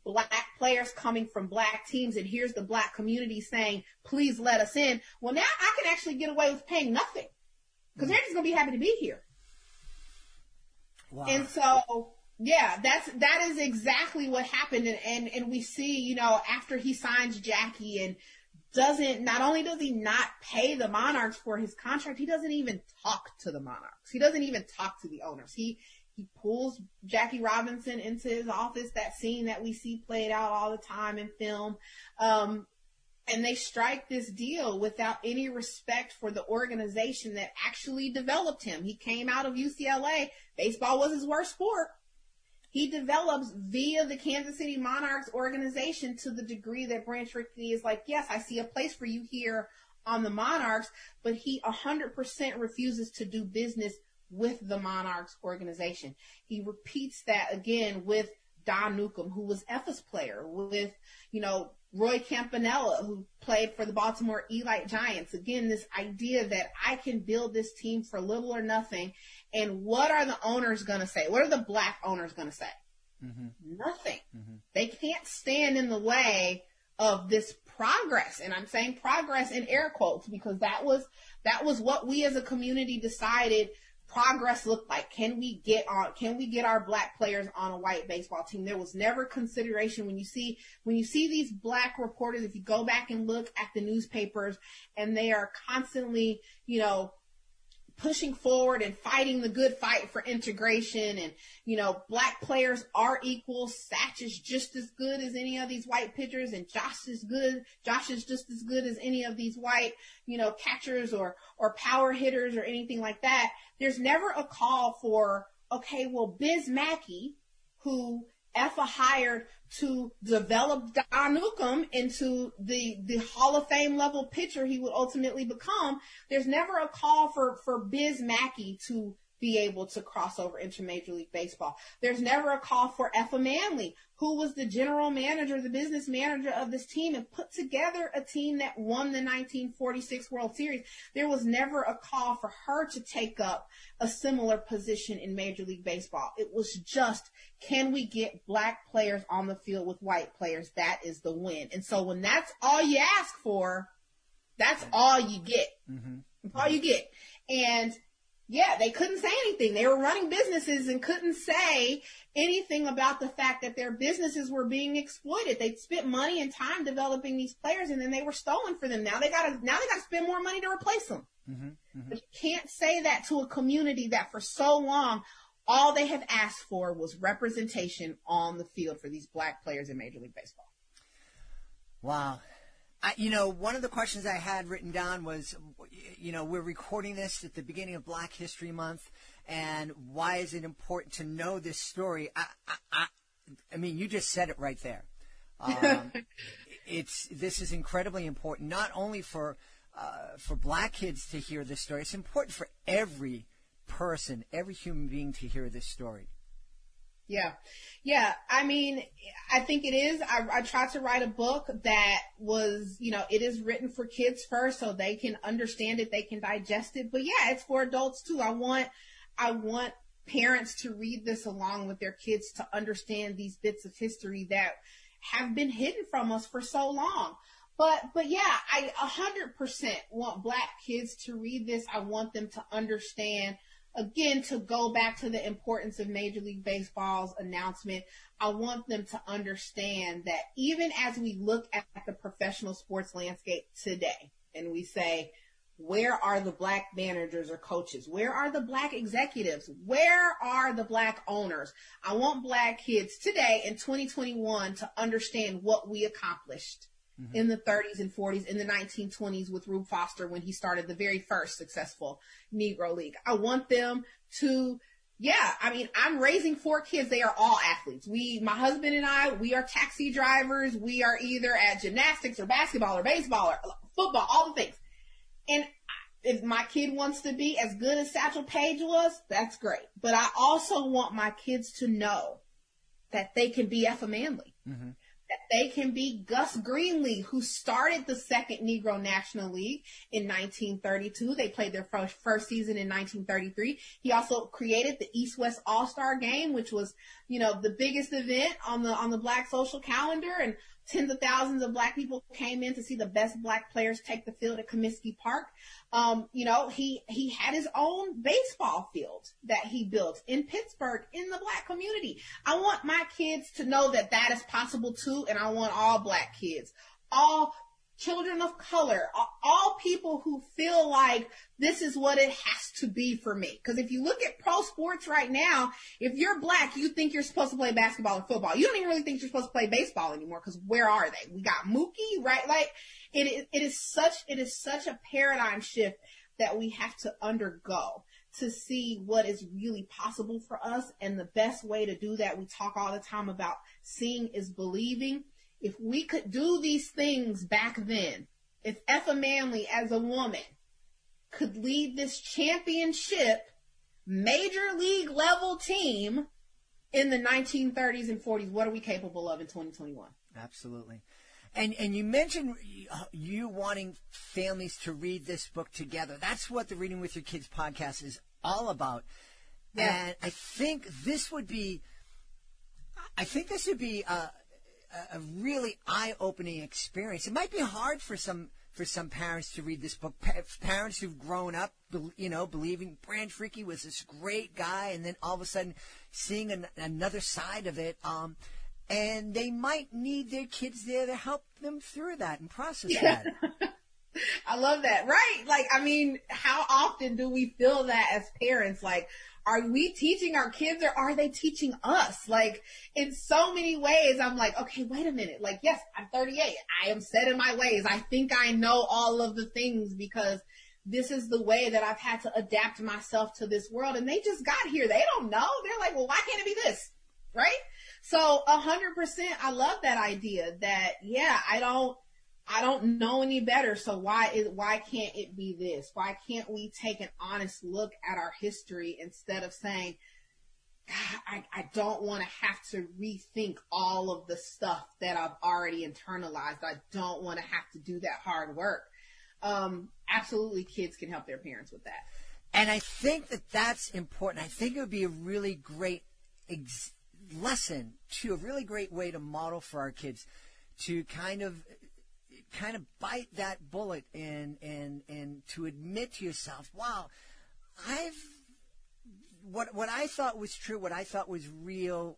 black players coming from black teams, and here's the black community saying, please let us in. Well, now I can actually get away with paying nothing because they're just going to be happy to be here. Wow. And so, yeah, that is exactly what happened. And we see, you know, after he signs Jackie and not only does he not pay the Monarchs for his contract, he doesn't even talk to the Monarchs. He doesn't even talk to the owners. He pulls Jackie Robinson into his office, that scene that we see played out all the time in film. And they strike this deal without any respect for the organization that actually developed him. He came out of UCLA. Baseball was his worst sport. He develops via the Kansas City Monarchs organization to the degree that Branch Rickey is like, yes, I see a place for you here on the Monarchs, but he 100% refuses to do business with the Monarchs organization. He repeats that again with Don Newcombe, who was Effa's player, with, Roy Campanella, who played for the Baltimore Elite Giants. Again, this idea that I can build this team for little or nothing. And what are the owners going to say? What are the black owners going to say? Mm-hmm. Nothing. Mm-hmm. They can't stand in the way of this progress. And I'm saying progress in air quotes because that was what we as a community decided progress looked like. Can we get our black players on a white baseball team? There was never consideration when you see these black reporters, if you go back and look at the newspapers and they are constantly, pushing forward and fighting the good fight for integration and, black players are equal. Satch is just as good as any of these white pitchers and Josh is just as good as any of these white, catchers or power hitters or anything like that. There's never a call for, okay, well, Biz Mackey, who Effa hired to develop Don Newcombe into the Hall of Fame level pitcher he would ultimately become. There's never a call for Biz Mackey to be able to cross over into Major League Baseball. There's never a call for Effa Manley, who was the general manager, the business manager of this team and put together a team that won the 1946 World Series. There was never a call for her to take up a similar position in Major League Baseball. It was just, can we get black players on the field with white players? That is the win. And so when that's all you ask for, that's all you get. Mm-hmm. That's all you get. And yeah, they couldn't say anything. They were running businesses and couldn't say anything about the fact that their businesses were being exploited. They'd spent money and time developing these players, and then they were stolen from them. Now they got to spend more money to replace them. Mm-hmm, mm-hmm. But you can't say that to a community that for so long all they have asked for was representation on the field for these black players in Major League Baseball. Wow. One of the questions I had written down was, we're recording this at the beginning of Black History Month, and why is it important to know this story? I mean, you just said it right there. This is incredibly important, not only for black kids to hear this story. It's important for every person, every human being to hear this story. Yeah. I mean, I think it is. I tried to write a book that was, it is written for kids first so they can understand it, they can digest it. But yeah, it's for adults too. I want parents to read this along with their kids to understand these bits of history that have been hidden from us for so long. But yeah, I 100% want black kids to read this. I want them to understand. Again, to go back to the importance of Major League Baseball's announcement, I want them to understand that even as we look at the professional sports landscape today and we say, where are the black managers or coaches? Where are the black executives? Where are the black owners? I want black kids today in 2021 to understand what we accomplished in the 30s and 40s, in the 1920s with Rube Foster when he started the very first successful Negro League. I want them to, I'm raising 4 kids. They are all athletes. My husband and I, we are taxi drivers. We are either at gymnastics or basketball or baseball or football, all the things. And if my kid wants to be as good as Satchel Paige was, that's great. But I also want my kids to know that they can be Effa Manley. Mm-hmm. That they can be Gus Greenlee, who started the second Negro National League in 1932. They played their first season in 1933. He also created the East-West All-Star Game, which was, the biggest event on the black social calendar. And tens of thousands of black people came in to see the best black players take the field at Comiskey Park. He had his own baseball field that he built in Pittsburgh in the black community. I want my kids to know that that is possible too. And I want all black kids, all children of color, all people who feel like this is what it has to be for me. Because if you look at pro sports right now, if you're black, you think you're supposed to play basketball or football. You don't even really think you're supposed to play baseball anymore, because where are they? We got Mookie, right? Like, it is such a paradigm shift that we have to undergo to see what is really possible for us. And the best way to do that, we talk all the time about seeing is believing. If we could do these things back then, if Effa Manley as a woman could lead this championship major league level team in the 1930s and 40s, what are we capable of in 2021? Absolutely. And you mentioned you wanting families to read this book together. That's what the Reading with Your Kids podcast is all about. Yeah. And I think this would be a really eye-opening experience. It might be hard for some parents to read this book. Parents who've grown up, believing Branch Rickey was this great guy, and then all of a sudden seeing another side of it. And they might need their kids there to help them through that and process that. I love that. Right. Like, I mean, how often do we feel that as parents? Like, are we teaching our kids or are they teaching us? Like, in so many ways, I'm like, okay, wait a minute. Like, yes, I'm 38. I am set in my ways. I think I know all of the things because this is the way that I've had to adapt myself to this world. And they just got here. They don't know. They're like, well, why can't it be this? Right? So 100%, I love that idea that, yeah, I don't know any better. So why can't it be this? Why can't we take an honest look at our history instead of saying, God, I don't want to have to rethink all of the stuff that I've already internalized. I don't want to have to do that hard work. Absolutely, kids can help their parents with that. And I think that that's important. I think it would be a really great lesson, too, a really great way to model for our kids to kind of bite that bullet and to admit to yourself, wow, what I thought was true, what I thought was real,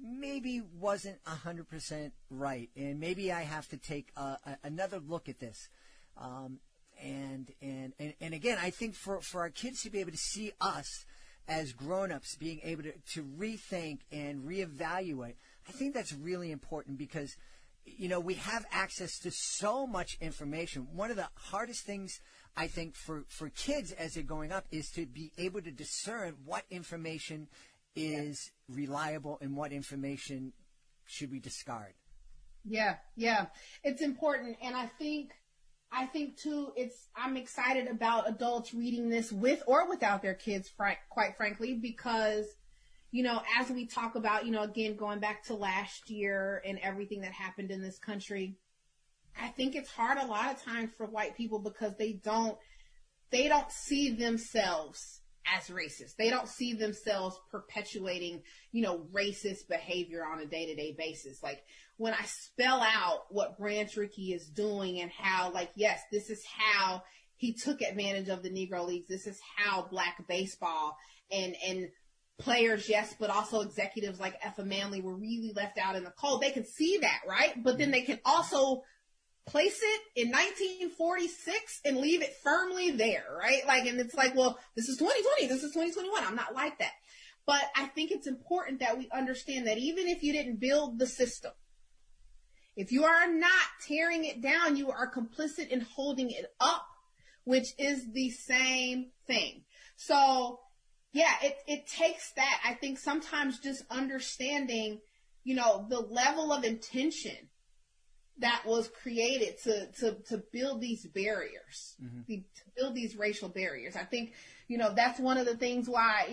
maybe wasn't 100% right, and maybe I have to take another look at this. And again, I think for our kids to be able to see us as grown-ups being able to rethink and reevaluate, I think that's really important because, we have access to so much information. One of the hardest things, I think, for kids as they're growing up is to be able to discern what information is reliable and what information should we discard. Yeah. It's important. And I think too, I'm excited about adults reading this with or without their kids, quite frankly, because, as we talk about, again, going back to last year and everything that happened in this country, I think it's hard a lot of times for white people because they don't see themselves as racist. They don't see themselves perpetuating, racist behavior on a day-to-day basis. Like, when I spell out what Branch Rickey is doing and how, like, yes, this is how he took advantage of the Negro Leagues. This is how black baseball and players, yes, but also executives like Effa Manley were really left out in the cold. They can see that, right? But then they can also place it in 1946 and leave it firmly there, right? Like, and it's like, well, this is 2020, this is 2021. I'm not like that. But I think it's important that we understand that even if you didn't build the system, if you are not tearing it down, you are complicit in holding it up, which is the same thing. So, yeah, it takes that. I think sometimes just understanding, the level of intention that was created to build these barriers, to build these racial barriers. I think, that's one of the things why,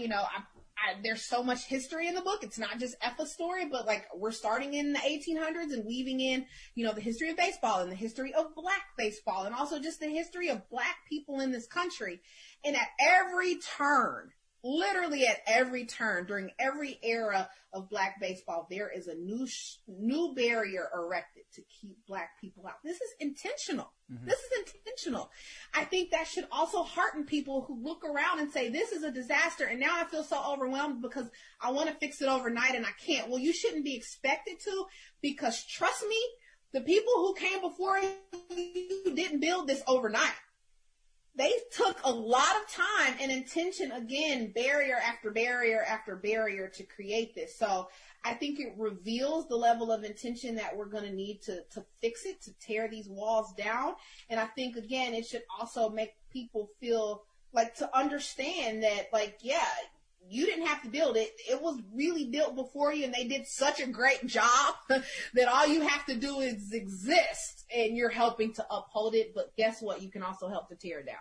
there's so much history in the book. It's not just Effa's story, but like we're starting in the 1800s and weaving in, the history of baseball and the history of black baseball and also just the history of black people in this country. And at every turn, literally at every turn, during every era of black baseball, there is a new barrier erected to keep black people out. This is intentional. This is intentional. I think that should also hearten people who look around and say, this is a disaster, and now I feel so overwhelmed because I want to fix it overnight and I can't. Well, you shouldn't be expected to, because trust me, the people who came before you didn't build this overnight. They took a lot of time and intention, again, barrier after barrier after barrier to create this. So I think it reveals the level of intention that we're going to need to fix it, to tear these walls down. And I think, again, it should also make people feel like, to understand that, like, yeah, you didn't have to build it. It was really built before you, and they did such a great job that all you have to do is exist, and you're helping to uphold it. But guess what? You can also help to tear it down.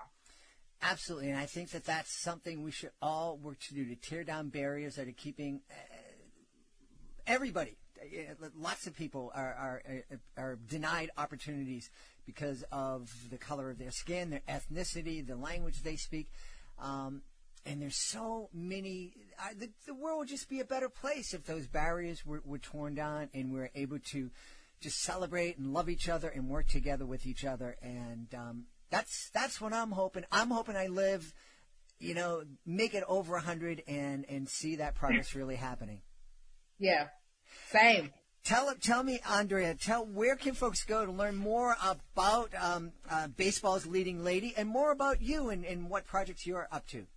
Absolutely, and I think that that's something we should all work to do, to tear down barriers that are keeping everybody, lots of people are denied opportunities because of the color of their skin, their ethnicity, the language they speak. And there's so many, the world would just be a better place if those barriers were torn down and we're able to just celebrate and love each other and work together with each other. And that's what I'm hoping. I'm hoping I live, make it over 100 and see that progress really happening. Yeah, same. Tell me, Andrea, where can folks go to learn more about baseball's leading lady and more about you and what projects you're up to?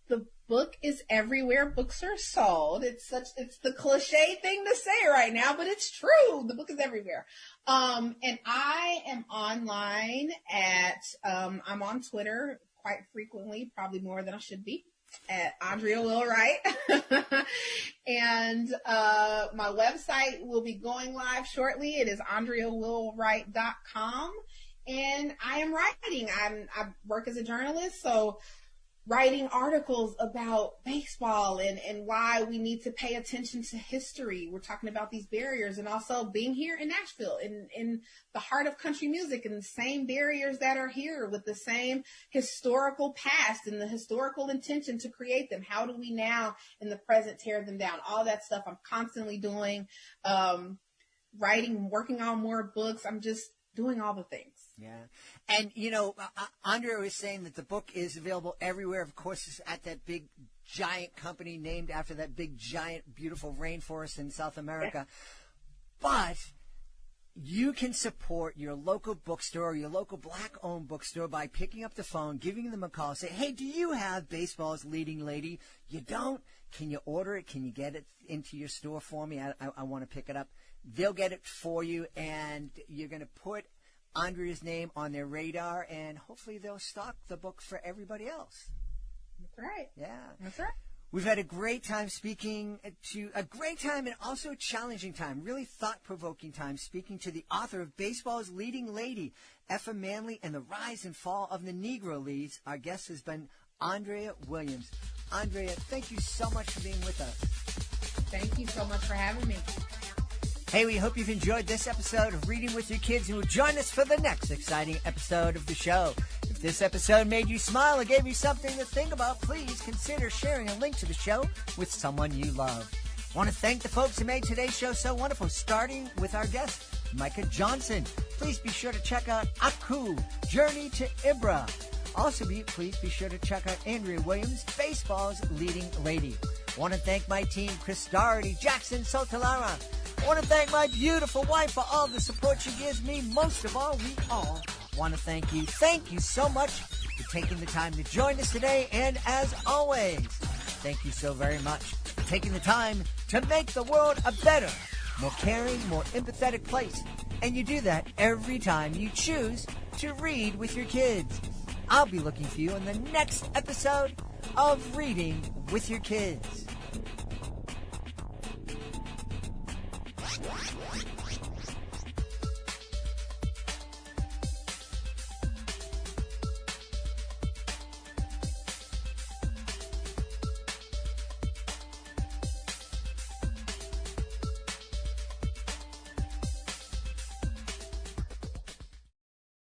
The book is everywhere books are sold. It's the cliche thing to say right now, but it's true. The book is everywhere. And I am online I'm on Twitter quite frequently, probably more than I should be, at Andrea Willwright. And my website will be going live shortly. It is AndreaWillwright.com. And I am writing. I work as a journalist, so writing articles about baseball and why we need to pay attention to history. We're talking about these barriers, and also being here in Nashville, in the heart of country music, and the same barriers that are here with the same historical past and the historical intention to create them. How do we now in the present tear them down? All that stuff I'm constantly doing, writing, working on more books. I'm just doing all the things. Yeah. And, Andrea was saying that the book is available everywhere. Of course, it's at that big, giant company named after that big, giant, beautiful rainforest in South America. But you can support your local bookstore, your local black-owned bookstore, by picking up the phone, giving them a call, say, hey, do you have baseball's leading lady? You don't? Can you order it? Can you get it into your store for me? I want to pick it up. They'll get it for you, and you're going to put Andrea's name on their radar, and hopefully they'll stock the book for everybody else. That's right. Yeah. That's right. We've had a great time a great time and also a challenging time, really thought-provoking time, speaking to the author of Baseball's Leading Lady, Effa Manley, and the Rise and Fall of the Negro Leagues. Our guest has been Andrea Williams. Andrea, thank you so much for being with us. Thank you so much for having me. Hey, we hope you've enjoyed this episode of Reading with Your Kids, and will join us for the next exciting episode of the show. If this episode made you smile or gave you something to think about, please consider sharing a link to the show with someone you love. I want to thank the folks who made today's show so wonderful, starting with our guest, Micah Johnson. Please be sure to check out Aku, Journey to Ibra. Also, please be sure to check out Andrea Williams, Baseball's Leading Lady. I want to thank my team, Chris Doherty, Jackson Sotalara. I want to thank my beautiful wife for all the support she gives me. Most of all, we all want to thank you. Thank you so much for taking the time to join us today. And as always, thank you so very much for taking the time to make the world a better, more caring, more empathetic place. And you do that every time you choose to read with your kids. I'll be looking for you in the next episode of Reading with Your Kids.